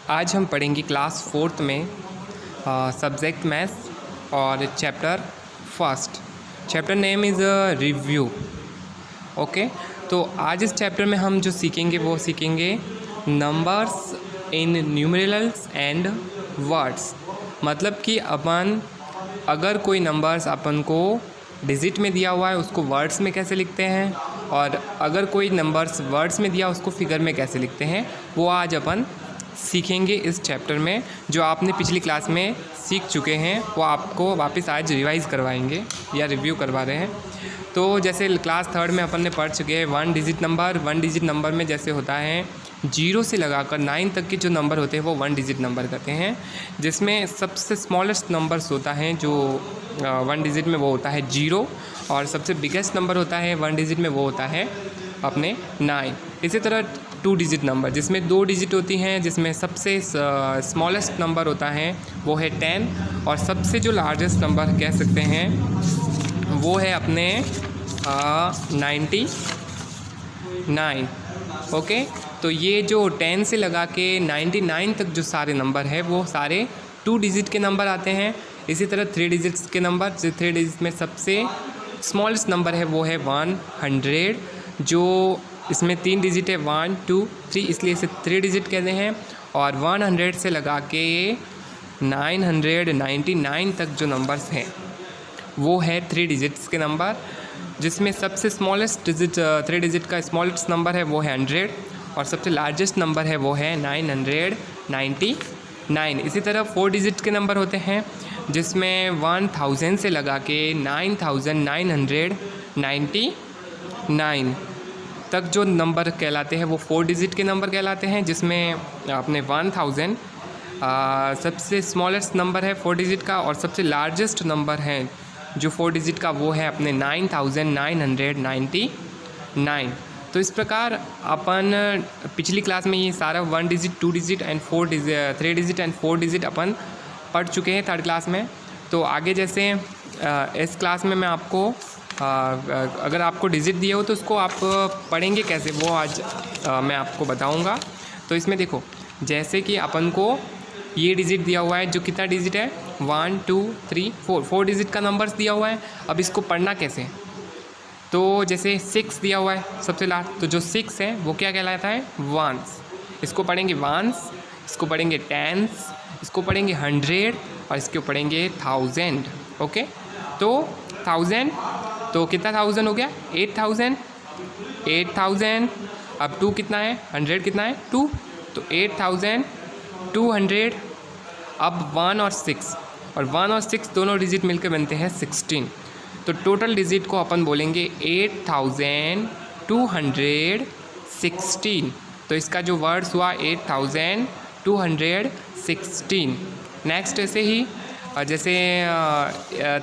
आज हम पढ़ेंगे क्लास 4th में सब्जेक्ट मैथ्स और chapter first. Chapter name is review. Okay, तो आज इस चैप्टर में हम जो सीखेंगे वो सीखेंगे numbers in numerals and words. मतलब कि अपन अगर कोई नंबर्स अपन को डिजिट में दिया हुआ है उसको वर्ड्स में कैसे लिखते हैं, और अगर कोई नंबर्स वर्ड्स में दिया उसको फिगर में कैसे लिखते हैं, वो आज अपन सीखेंगे इस चैप्टर में। जो आपने पिछली क्लास में सीख चुके हैं वो आपको वापस आज रिवाइज़ करवाएंगे या रिव्यू करवा रहे हैं। तो जैसे क्लास 3rd में अपन ने पढ़ चुके हैं वन डिजिट नंबर में जैसे होता है 0 से लगाकर 9 तक के जो नंबर होते हैं वो 1 डिजिट नंबर कहते हैं, जिसमें सबसे स्मॉलेस्ट नंबर्स होता है जो 1 डिजिट में वो होता है 0, और सबसे बिगेस्ट नंबर होता है 1 डिजिट में वो होता है अपने 9। इसी तरह 2 डिजिट नंबर जिसमें 2 डिजिट होती हैं, जिसमें सबसे स्मॉलेस्ट नंबर होता है वो है 10, और सबसे जो लार्जेस्ट नंबर कह सकते हैं वो है अपने 99। ओके, तो ये जो 10 से लगा के 99 तक जो सारे नंबर है वो सारे 2 डिजिट के नंबर आते हैं। इसी तरह 3 डिजिट्स के नंबर, 3 डिजिट में सबसे स्मॉलेस्ट नंबर है वो है 100, जो इसमें 3 डिजिट है 1 2 3, इसलिए इसे 3 डिजिट कहते हैं। और 100 से लगा के 999 तक जो नंबर्स हैं वो है 3 डिजिट्स के नंबर, जिसमें सबसे स्मॉलेस्ट डिजिट 3 डिजिट का स्मॉलेस्ट नंबर है वो है 100, और सबसे लार्जेस्ट नंबर है वो है 999। इसी तरह 4 डिजिट के नंबर होते हैं, जिसमें 1000 से लगा के 9999 तक जो नंबर कहलाते हैं वो 4 डिजिट के नंबर कहलाते हैं, जिसमें अपने 1000 सबसे स्मॉलेस्ट नंबर है 4 डिजिट का, और सबसे लार्जेस्ट नंबर है जो 4 डिजिट का वो है अपने 9999। तो इस प्रकार अपन पिछली क्लास में ये सारा 1 digit 2 digit and 3 digit and 4 digit अपन पढ़ चुके हैं 3rd क्लास में। तो आगे जैसे इस क्लास में मैं आपको अगर आपको डिजिट दिए हो तो उसको आप पढ़ेंगे कैसे वो आज मैं आपको बताऊंगा। तो इसमें देखो, जैसे कि अपन को ये डिजिट दिया हुआ है जो कितना डिजिट है 1 2 3 4 डिजिट का नंबर्स दिया हुआ है। अब इसको पढ़ना कैसे, तो जैसे 6 दिया हुआ है सबसे लास्ट, तो जो 6 है वो क्या कहलाता है वंस। इसको पढ़ेंगे वंस, इसको पढ़ेंगे टेंस, इसको पढ़ेंगे 100, और इसको पढ़ेंगे 1000। ओके, तो 1000 तो कितना 1000 हो गया 8000। अब 2 कितना है 100 कितना है 2, तो 8200। अब 1 और 6 दोनों डिजिट मिलकर बनते हैं 16। तो टोटल डिजिट को अपन बोलेंगे 8216। तो इसका जो वर्ड्स हुआ 8216। नेक्स्ट ऐसे ही जैसे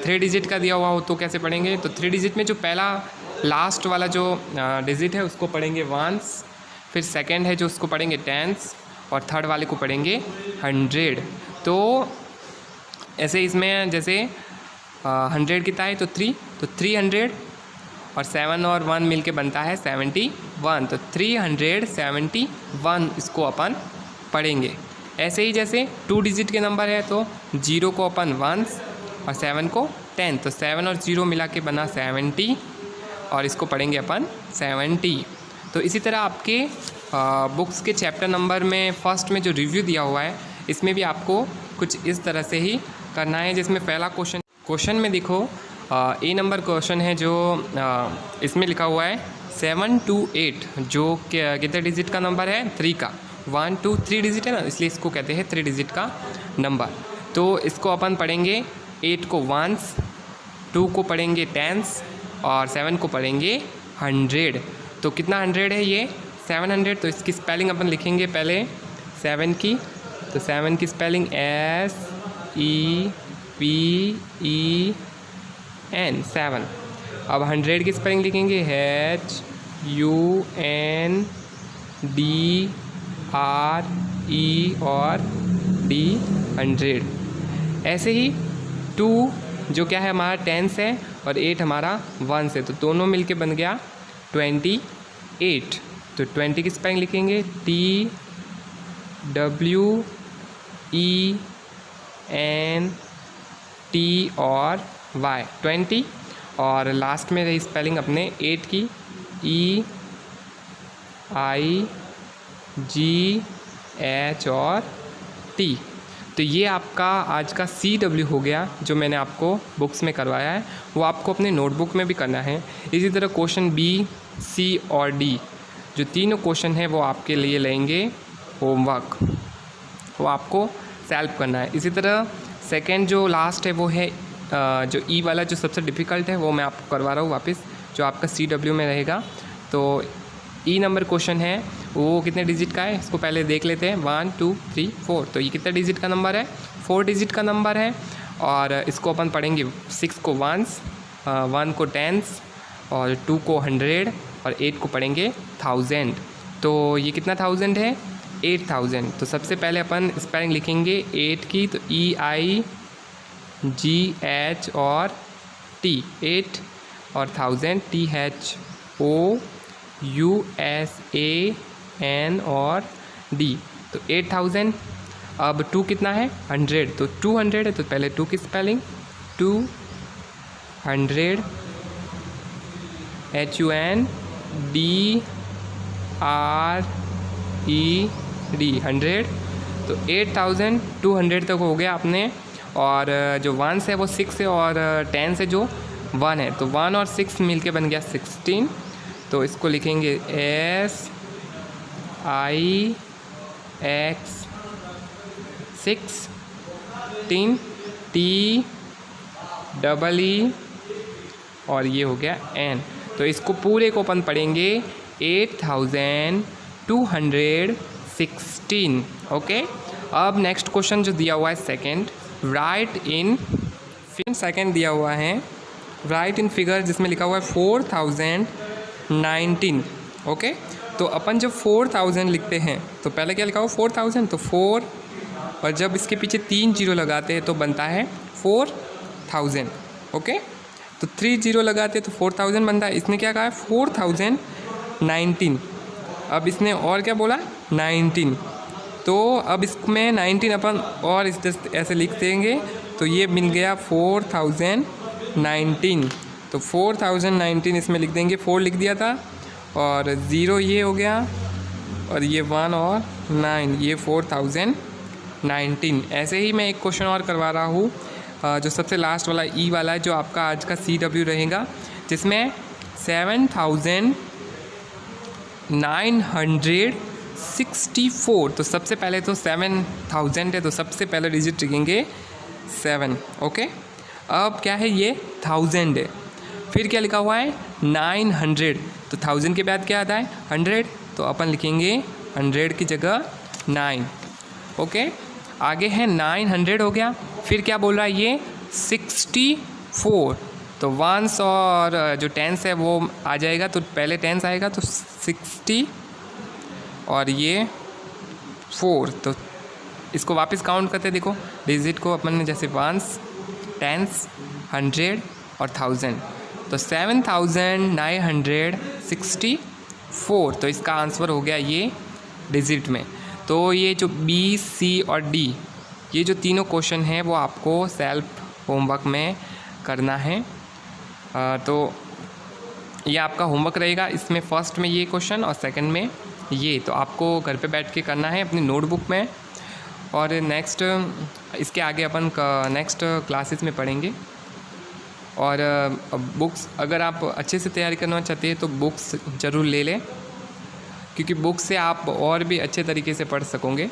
3 डिजिट का दिया हुआ हो तो कैसे पढ़ेंगे, तो 3 डिजिट में जो पहला लास्ट वाला जो डिजिट है उसको पढ़ेंगे वंस, फिर सेकंड है जो उसको पढ़ेंगे टेंस, और थर्ड वाले को पढ़ेंगे 100। तो ऐसे इसमें जैसे 100 कितना है तो 3, तो 300, और 7 और 1 मिलके बनता है 71, तो 371 इसको अपन पढ़ेंगे। ऐसे ही जैसे 2 डिजिट के नंबर है तो 0 को अपन वंस और 7 को 10, तो 7 और 0 मिला के बना 70, और इसको पढ़ेंगे अपन 70। तो इसी तरह आपके बुक्स के चैप्टर नंबर में फर्स्ट में जो रिव्यू दिया हुआ है इसमें भी आपको कुछ इस तरह से ही करना है। जिसमें पहला क्वेश्चन में देखो ए नंबर क्वेश्चन है जो इसमें लिखा हुआ है 728, जो कितने डिजिट का नंबर है 3 का। 1 2 3 डिजिट है ना, इसलिए इसको कहते हैं 3 डिजिट का नंबर। तो इसको अपन पढ़ेंगे 8 को वंस, 2 को पढ़ेंगे टेंस, और 7 को पढ़ेंगे 100। तो कितना 100 है ये 700। तो इसकी स्पेलिंग अपन लिखेंगे पहले 7 की, तो 7 की स्पेलिंग SEPEN 7। अब 100 की स्पेलिंग लिखेंगे HUNDRE और D 100। ऐसे ही 2 जो क्या है हमारा टेंस है, और 8 हमारा वंस है, तो दोनों मिलके बन गया 28। तो 20 की स्पेलिंग लिखेंगे WENT और Y 20, और लास्ट में रही स्पेलिंग अपने 8 की EIGH और T। तो ये आपका आज का CW हो गया जो मैंने आपको बुक्स में करवाया है, वो आपको अपने नोटबुक में भी करना है। इसी तरह क्वेश्चन B, C और D जो तीनों क्वेश्चन है वो आपके लिए लेंगे होमवर्क, वो आपको सेल्फ करना है। इसी तरह सेकंड जो लास्ट है वो है जो E वाला जो सबसे डिफ़िकल्ट है, वो मैं आपको करवा रहा हूँ वापस, जो आपका CW में रहेगा। तो E नंबर क्वेश्चन है वो कितने डिजिट का है, इसको पहले देख लेते हैं। 1 2 3 4, तो ये कितने डिजिट का नंबर है, 4 डिजिट का नंबर है। और इसको अपन पढ़ेंगे 6 को 1s, 1 को 10s और 2 को 100 और 8 को पढ़ेंगे 1000। तो ये कितना 1000 है, 8000। तो सबसे पहले अपन स्पेलिंग लिखेंगे 8 की, तो EIGH और T 8 और 1000 THOUSAN और D, तो 8000। अब 2 कितना है, 100, तो 200 है, तो पहले 2 की स्पेलिंग 200 HUNDRED 100। तो 8200 तक हो गया अपने। और जो 1 से वो 6 है और 10 से जो 1 है, तो 1 और 6 मिलके बन गया 16। तो इसको लिखेंगे SIX 16 TEE और ये हो गया N। तो इसको पूरे को अपन पढ़ेंगे 8216। ओके, अब नेक्स्ट क्वेश्चन जो दिया हुआ है सेकंड, राइट इन सेकंड दिया हुआ है राइट इन फिगर, जिसमें लिखा हुआ है 4019। ओके, तो अपन जब 4000 लिखते हैं तो पहले क्या लिखा हुआ 4000, तो 4 और जब इसके पीछे 3 जीरो लगाते हैं तो बनता है 4000। ओके, तो 3 जीरो लगाते हैं तो 4000 बनता है। इसने क्या कहा है 4019। अब इसने और क्या बोला 19, तो अब इसमें 19 अपन और इस ऐसे लिख देंगे, तो ये मिल गया 4019। तो 4019 इसमें लिख देंगे, 4 लिख दिया था और 0 ये हो गया और ये 1 और 9, ये 4019। ऐसे ही मैं एक क्वेश्चन और करवा रहा हूँ जो सबसे लास्ट वाला E वाला है, जो आपका आज का CW रहेगा, जिसमें 7964। तो सबसे पहले तो 7000 है, तो सबसे पहले डिजिट लिखेंगे 7। ओके, अब क्या है ये 1000 है, फिर क्या लिखा हुआ है 900, तो 1000 के बाद क्या आता है 100, तो अपन लिखेंगे 100 की जगह 9। ओके, आगे है 900 हो गया, फिर क्या बोल रहा है ये 64, तो 1s और जो 10s है वो आ जाएगा, तो पहले 10s आएगा तो 60 और ये 4। तो इसको वापस काउंट करते देखो डिजिट को अपन ने, जैसे 1s 10s 100 और 1000, तो 7964। तो इसका आंसर हो गया ये डिजिट में। तो ये जो B, C और D ये जो तीनों क्वेश्चन हैं वो आपको सेल्फ होमवर्क में करना है। तो ये आपका होमवर्क रहेगा, इसमें फर्स्ट में ये क्वेश्चन और सेकंड में ये, तो आपको घर पे बैठ के करना है अपनी नोटबुक में। और नेक्स्ट इसके आगे अपन नेक्स्ट क्लासेस में पढ़ेंगे। और बुक्स अगर आप अच्छे से तैयारी करना चाहते हैं तो बुक्स ज़रूर ले लें, क्योंकि बुक्स से आप और भी अच्छे तरीके से पढ़ सकोगे।